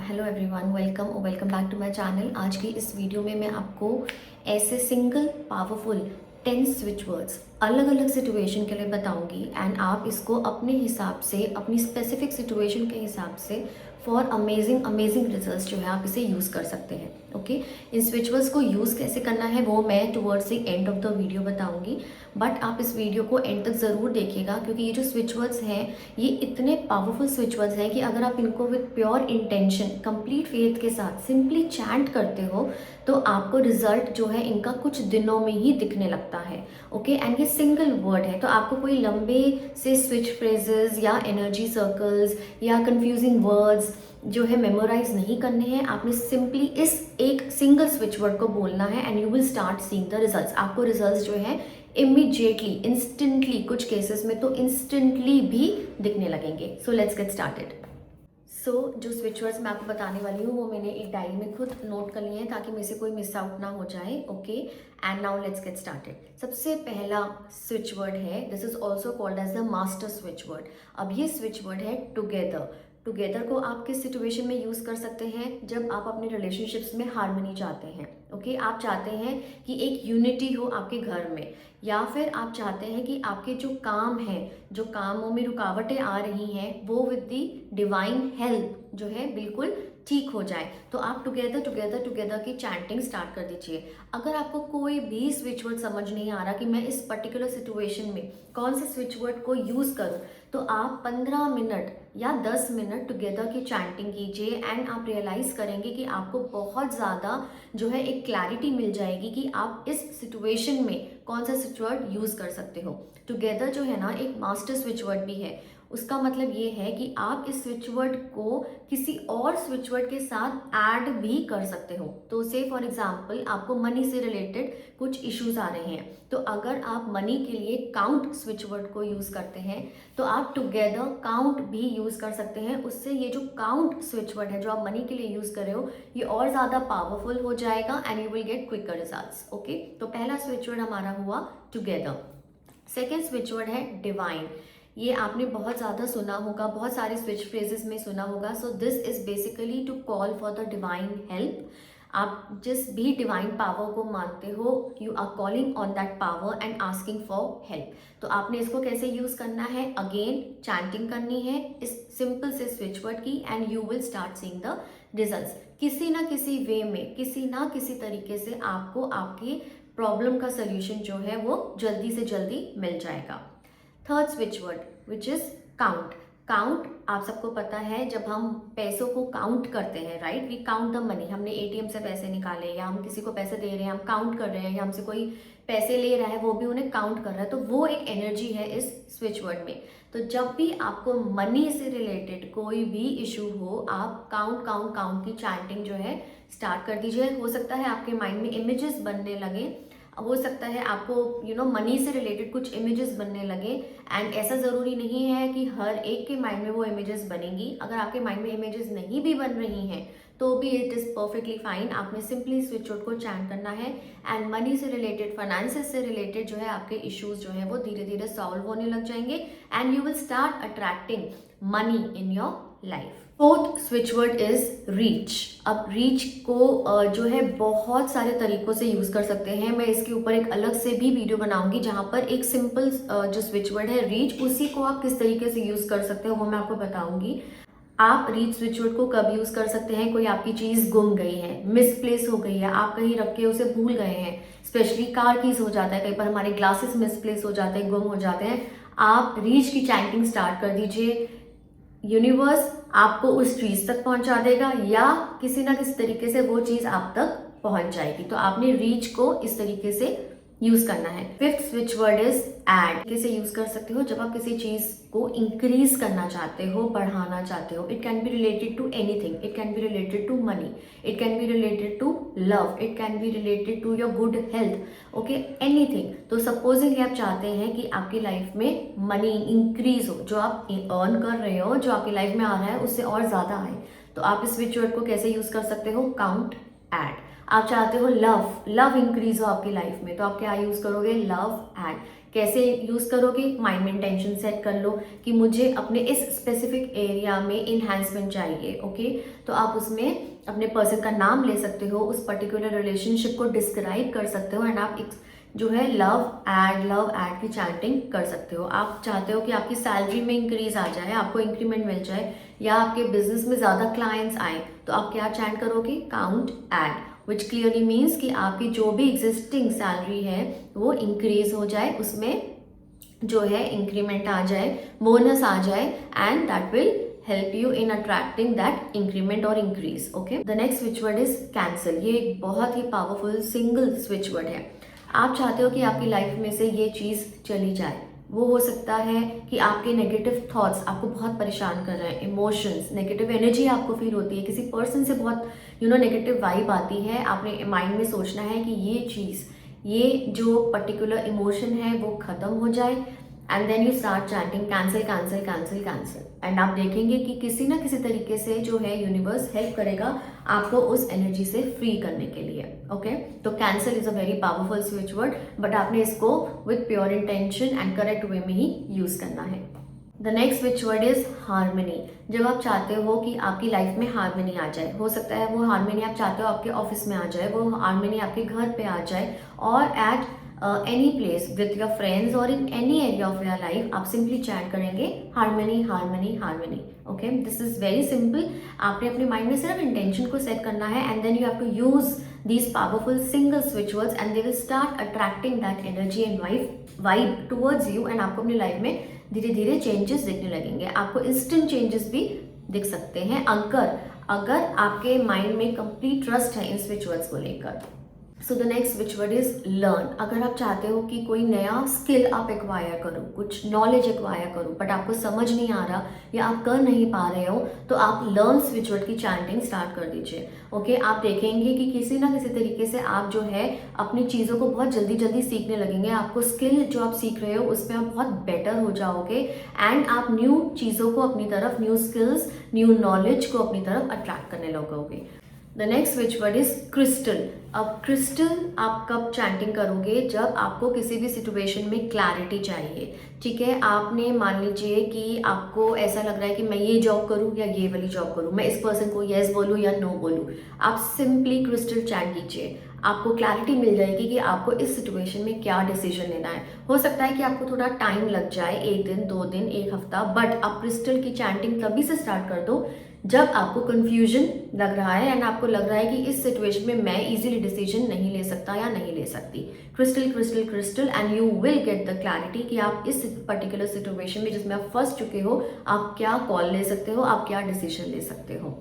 Hello everyone, welcome back to my channel. आज की इस वीडियो में मैं आपको ऐसे सिंगल पावरफुल 10 स्विच वर्ड्स अलग अलग सिचुएशन के लिए बताऊंगी एंड आप इसको अपने हिसाब से, अपनी स्पेसिफिक सिचुएशन के हिसाब से फॉर अमेजिंग रिजल्ट्स जो है आप इसे यूज़ कर सकते हैं। ओके, इन स्विच वर्ड्स को यूज़ कैसे करना है वो मैं towards the end of the video बताऊंगी, बट आप इस वीडियो को एंड तक ज़रूर देखिएगा क्योंकि ये जो स्विच वर्ड्स हैं ये इतने पावरफुल स्विच वर्ड्स हैं कि अगर आप इनको with pure intention, complete faith के साथ सिंपली चैंट करते हो तो आपको रिजल्ट जो है इनका कुछ दिनों में ही दिखने लगता है। ओके, एंड ये सिंगल वर्ड है तो आपको कोई लंबे से स्विच फ्रेजेस या एनर्जी सर्कल्स या कंफ्यूजिंग वर्ड्स जो है मेमोराइज नहीं करने हैं। आपने सिंपली इस एक सिंगल स्विच वर्ड को बोलना है and you will start seeing the results. आपको रिजल्ट्स जो है इमीडिएटली, इंस्टेंटली, कुछ केसेस में तो इंस्टेंटली भी दिखने लगेंगे। So let's get started. जो स्विच वर्ड्स मैं आपको बताने वाली हूँ वो मैंने एक डायरी में खुद नोट कर लिए हैं ताकि मेरे से कोई मिस आउट ना हो जाए। Okay, and now let's get started. सबसे पहला स्विच वर्ड है, this is also called as the master switch word. अब ये स्विच वर्ड है टुगेदर। टुगेदर को आप किस सिचुएशन में यूज़ कर सकते हैं? जब आप अपने रिलेशनशिप्स में हार्मनी चाहते हैं। ओके, आप चाहते हैं कि एक यूनिटी हो आपके घर में, या फिर आप चाहते हैं कि आपके जो काम हैं, जो कामों में रुकावटें आ रही हैं वो विद दी डिवाइन हेल्प जो है बिल्कुल ठीक हो जाए। तो आप टुगेदर टुगेदर टुगेदर की चैंटिंग स्टार्ट कर दीजिए। अगर आपको कोई भी स्विच वर्ड समझ नहीं आ रहा कि मैं इस पर्टिकुलर सिचुएशन में कौन से स्विच वर्ड को यूज़ करूं, तो आप 15 मिनट या 10 मिनट टुगेदर की चैंटिंग कीजिए एंड आप रियलाइज़ करेंगे कि आपको बहुत ज़्यादा जो है एक क्लैरिटी मिल जाएगी कि आप इस सिचुएशन में कौन सा स्विच वर्ड यूज़ कर सकते हो। टुगेदर जो है ना एक मास्टर स्विच वर्ड भी है। उसका मतलब ये है कि आप इस स्विच वर्ड को किसी और स्विच वर्ड के साथ ऐड भी कर सकते हो। तो से फॉर एग्जांपल आपको मनी से रिलेटेड कुछ इश्यूज आ रहे हैं, तो अगर आप मनी के लिए काउंट स्विच वर्ड को यूज़ करते हैं तो आप टुगेदर काउंट भी यूज़ कर सकते हैं। उससे ये जो काउंट स्विच वर्ड है जो आप मनी के लिए यूज़ कर रहे हो ये और ज़्यादा पावरफुल हो जाएगा and you will get quicker results. Okay, तो पहला स्विच वर्ड हमारा हुआ टुगेदर। सेकेंड स्विच वर्ड है डिवाइन। ये आपने बहुत ज़्यादा सुना होगा, बहुत सारे स्विच फ्रेजेस में सुना होगा। So this is basically to call for the divine help. आप जिस भी डिवाइन पावर को मानते हो you are calling on that power and asking for help. तो आपने इसको कैसे यूज़ करना है? अगेन चैंटिंग करनी है इस सिंपल से स्विच वर्ड की and you will start seeing the results. किसी ना किसी वे में, किसी ना किसी तरीके से आपको आपकी प्रॉब्लम का सोल्यूशन जो है वो जल्दी से जल्दी मिल जाएगा। Third switch word which is count. Count आप सबको पता है, जब हम पैसों को काउंट करते हैं, right, we count the money. हमने एटीएम से पैसे निकाले या हम किसी को पैसे दे रहे हैं, हम काउंट कर रहे हैं, या हमसे कोई पैसे ले रहा है वो भी उन्हें काउंट कर रहा है, तो वो एक एनर्जी है इस स्विच वर्ड में। तो जब भी आपको मनी से रिलेटेड कोई भी इशू हो आप काउंट काउंट काउंट की चैंटिंग जो है स्टार्ट कर दीजिए। हो सकता है आपके माइंड में इमेजेस बनने लगे, हो सकता है आपको मनी से रिलेटेड कुछ इमेजेस बनने लगे, एंड ऐसा ज़रूरी नहीं है कि हर एक के माइंड में वो इमेजेस बनेंगी। अगर आपके माइंड में इमेजेस नहीं भी बन रही हैं तो भी इट इज़ परफेक्टली फाइन। आपने सिंपली स्विच वर्ड को चैंट करना है एंड मनी से रिलेटेड, फाइनेंसेस से रिलेटेड जो है आपके इश्यूज जो है वो धीरे धीरे सॉल्व होने लग जाएंगे and you will start attracting money in your life. Fourth switch word is reach. अब रीच को जो है बहुत सारे तरीकों से यूज़ कर सकते हैं। मैं इसके ऊपर एक अलग से भी वीडियो बनाऊंगी जहां पर एक सिंपल जो स्विच वर्ड है रीच, उसी को आप किस तरीके से यूज़ कर सकते हो वो मैं आपको बताऊंगी। आप रीच स्विच वर्ड को कब यूज़ कर सकते हैं? कोई आपकी चीज़ गुम गई है, मिसप्लेस हो गई है, आप कहीं रख के उसे भूल गए हैं, स्पेशली कार कीज हो जाता है, कई बार हमारे ग्लासेस मिसप्लेस हो जाते हैं, गुम हो जाते हैं। आप रीच की चैंटिंग स्टार्ट कर दीजिए। यूनिवर्स आपको उस चीज तक पहुंचा देगा या किसी ना किसी तरीके से वो चीज आप तक पहुंच जाएगी। तो आपने रीच को इस तरीके से यूज करना है। Fifth switch word is add. कैसे यूज कर सकते हो? जब आप किसी चीज को इंक्रीज करना चाहते हो, बढ़ाना चाहते हो, it can be related to anything, it can be related to money, it can be related to love, it can be related to your good health, okay, anything. तो सपोजिंग आप चाहते हैं कि आपकी लाइफ में मनी इंक्रीज हो, जो आप अर्न कर रहे हो, जो आपकी लाइफ में आ रहा है उससे और ज्यादा आए, तो आप इस स्विच वर्ड को कैसे यूज कर सकते हो? Count, add. आप चाहते हो लव इंक्रीज हो आपकी लाइफ में, तो आप क्या यूज करोगे? Love, add. कैसे यूज़ करोगे, माइंड में इंटेंशन सेट कर लो कि मुझे अपने इस स्पेसिफिक एरिया में इन्हांसमेंट चाहिए। ओके, तो आप उसमें अपने पर्सन का नाम ले सकते हो, उस पर्टिकुलर रिलेशनशिप को डिस्क्राइब कर सकते हो एंड आप जो है लव एड की चैंटिंग कर सकते हो। आप चाहते हो कि आपकी सैलरी में इंक्रीज आ जाए, आपको इंक्रीमेंट मिल जाए, या आपके बिजनेस में ज़्यादा क्लाइंट्स आए, तो आप क्या चैंट करोगे, count add, which clearly means कि आपकी जो भी एग्जिस्टिंग सैलरी है वो इंक्रीज हो जाए, उसमें जो है इंक्रीमेंट आ जाए, बोनस आ जाए, and that will help you in attracting that increment or increase. Okay, the next switch word is cancel. ये एक बहुत ही पावरफुल सिंगल स्विच वर्ड है। आप चाहते हो कि आपकी लाइफ में से ये चीज़ चली जाए। वो हो सकता है कि आपके नेगेटिव थॉट्स आपको बहुत परेशान कर रहे हैं, इमोशंस, नेगेटिव एनर्जी आपको फील होती है, किसी पर्सन से बहुत नेगेटिव वाइब आती है। आपने माइंड में सोचना है कि ये चीज़, ये जो पर्टिकुलर इमोशन है वो खत्म हो जाए, and then you start chanting cancel cancel cancel cancel, and आप देखेंगे कि किसी ना किसी तरीके से जो है यूनिवर्स हेल्प करेगा आपको उस एनर्जी से फ्री करने के लिए। ओके, तो cancel is a very powerful switch word, but आपने इसको with pure intention and correct way में ही यूज करना है। The next switch word is harmony. जब आप चाहते हो कि आपकी लाइफ में हार्मनी आ जाए, हो सकता है वो हार्मनी आप चाहते हो आपके ऑफिस में आ जाए, वो हार्मनी आपके घर पे आ जाए, और at any place with your friends और in any area of your life, आप सिंपली चैट करेंगे harmony harmony harmony. Okay, this is very simple. आपने अपने माइंड में सिर्फ इंटेंशन को सेट करना है, and then you have to use these powerful single switch words and they will start attracting that energy and vibe towards you, and आपको अपनी life में धीरे धीरे चेंजेस दिखने लगेंगे। आपको इंस्टेंट चेंजेस भी दिख सकते हैं अगर आपके माइंड में कंप्लीट ट्रस्ट है इन स्विच वर्ड्स को लेकर। So the next switch word is learn. अगर आप चाहते हो कि कोई नया स्किल आप एक्वायर करो, कुछ नॉलेज एक्वायर करो, बट आपको समझ नहीं आ रहा या आप कर नहीं पा रहे हो, तो आप लर्न स्विच वर्ड की चैंटिंग स्टार्ट कर दीजिए। ओके, आप देखेंगे कि किसी ना किसी तरीके से आप जो है अपनी चीज़ों को बहुत जल्दी जल्दी सीखने लगेंगे। आपको स्किल जो आप सीख रहे हो उसमें आप बहुत बेटर हो जाओगे, एंड आप न्यू चीज़ों को अपनी तरफ, न्यू स्किल्स, न्यू नॉलेज को अपनी तरफ अट्रैक्ट करने लगोगे। The next switch word is crystal. अब क्रिस्टल आप कब चैंटिंग करोगे, जब आपको किसी भी सिचुएशन में क्लैरिटी चाहिए। ठीक है, आपने मान लीजिए कि आपको ऐसा लग रहा है कि मैं ये जॉब करूं या ये वाली जॉब करूं, मैं इस पर्सन को येस बोलूं या नो बोलूं, आप सिंपली क्रिस्टल चैंट कीजिए। आपको क्लैरिटी मिल जाएगी कि आपको इस सिचुएशन में क्या डिसीजन लेना है। हो सकता है कि आपको थोड़ा टाइम लग जाए, 1 दिन 2 दिन 1 हफ्ता, बट आप क्रिस्टल की चैंटिंग तभी से स्टार्ट कर दो जब आपको कंफ्यूजन लग रहा है एंड आपको लग रहा है कि इस सिचुएशन में मैं इजीली डिसीजन नहीं ले सकता या नहीं ले सकती। Crystal crystal crystal, and you will get the clarity कि आप इस पर्टिकुलर सिचुएशन में जिसमें आप फंस चुके हो, आप क्या कॉल ले सकते हो, आप क्या डिसीजन ले सकते हो।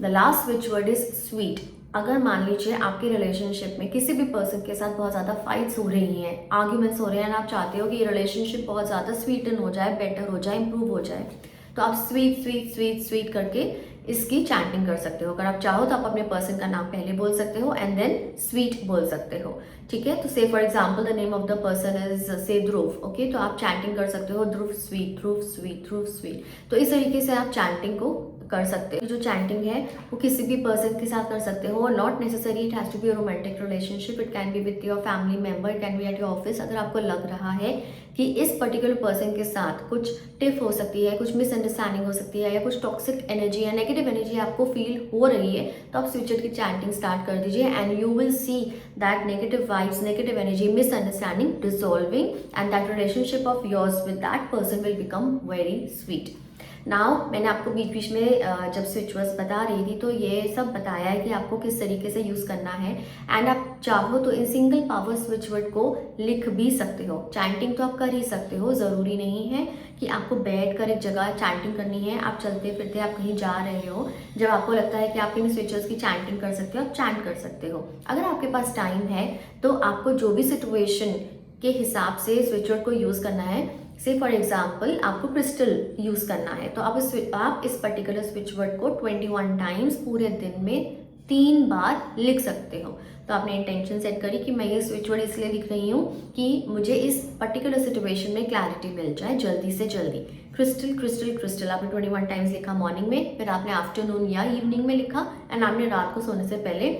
The last switch word is sweet. अगर मान लीजिए आपके रिलेशनशिप में किसी भी पर्सन के साथ बहुत ज़्यादा फाइट्स हो रही हैं, आर्ग्यूमेंट्स हो रहे हैं, आप चाहते हो कि ये रिलेशनशिप बहुत ज़्यादा स्वीटन हो जाए, बेटर हो जाए, इंप्रूव हो जाए, तो आप स्वीट स्वीट स्वीट स्वीट करके इसकी चैंटिंग कर सकते हो। अगर आप चाहो तो आप अपने पर्सन का नाम पहले बोल सकते हो एंड देन स्वीट बोल सकते हो। ठीक है, तो से for example the name of the person is से ध्रुव। ओके, तो आप चैंटिंग कर सकते हो ध्रुव स्वीट, ध्रुव स्वीट, ध्रुव स्वीट। तो इस तरीके से आप चैंटिंग को कर सकते हो। जो चैंटिंग है वो किसी भी पर्सन के साथ कर सकते हो, not necessary it has to be a romantic relationship, it can be with your family member, it can be at your office. अगर आपको लग रहा है कि इस पर्टिकुलर पर्सन के साथ कुछ टिफ हो सकती है, कुछ मिसअंडरस्टैंडिंग हो सकती है, या कुछ टॉक्सिक एनर्जी या नेगेटिव एनर्जी आपको फील हो रही है, तो आप स्विच वर्ड की चैंटिंग स्टार्ट कर दीजिए and you will see that negative vibes, negative energy, misunderstanding dissolving, and that relationship of yours with that person will become very sweet. Now मैंने आपको बीच बीच में जब स्विच वर्ड्स बता रही थी तो ये सब बताया है कि आपको किस तरीके से यूज़ करना है, एंड आप चाहो तो in single power switch word को लिख भी सकते हो। चैंटिंग तो आप कर ही सकते हो, ज़रूरी नहीं है कि आपको बैठ कर एक जगह चैंटिंग करनी है। आप चलते फिरते आप कहीं जा रहे हो, जब आपको लगता है कि आप इन स्विच वर्ड्स की चैंटिंग कर सकते हो, आप चैंट कर सकते हो। अगर आपके पास टाइम है तो आपको जो भी सिचुएशन के हिसाब से स्विच वर्ड को यूज़ करना है, से फॉर एग्जाम्पल आपको क्रिस्टल यूज़ करना है, तो आप इस पर्टिकुलर स्विच वर्ड को 21 टाइम्स पूरे दिन में 3 बार लिख सकते हो। तो आपने इंटेंशन सेट करी कि मैं ये स्विच वर्ड इसलिए लिख रही हूँ कि मुझे इस पर्टिकुलर सिचुएशन में क्लैरिटी मिल जाए जल्दी से जल्दी। क्रिस्टल क्रिस्टल क्रिस्टल आपने 21 टाइम्स लिखा मॉर्निंग में, फिर आपने आफ्टरनून या इवनिंग में लिखा, एंड आपने रात को सोने से पहले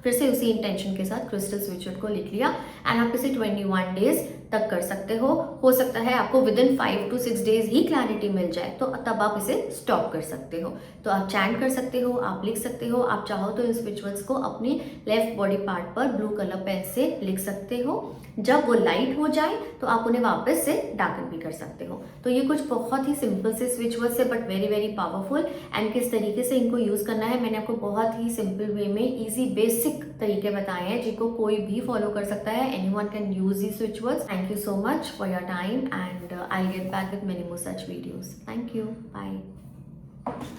फिर से उसी इंटेंशन के साथ क्रिस्टल स्विच वर्ड को लिख लिया, एंड आप इसे 21 डेज तक कर सकते हो सकता है आपको विद इन 5 to 6 डेज ही क्लैरिटी मिल जाए, तो तब आप इसे स्टॉप कर सकते हो। तो आप चैंट कर सकते हो, आप लिख सकते हो, आप चाहो तो इन स्विच वर्ड्स को अपनी लेफ्ट बॉडी पार्ट पर ब्लू कलर पेन से लिख सकते हो। जब वो लाइट हो जाए तो आप उन्हें वापस से डार्कन भी कर सकते हो। तो ये कुछ बहुत ही सिंपल से स्विच वर्ड्स है but very very powerful. And किस तरीके से इनको यूज करना है मैंने आपको बहुत ही सिंपल वे में इजी बेसिक तरीके बताए हैं जिनको कोई भी फॉलो कर सकता है। Anyone can use these switch words. Thank you so much for your time, and I'll get back with many more such videos. Thank you. Bye.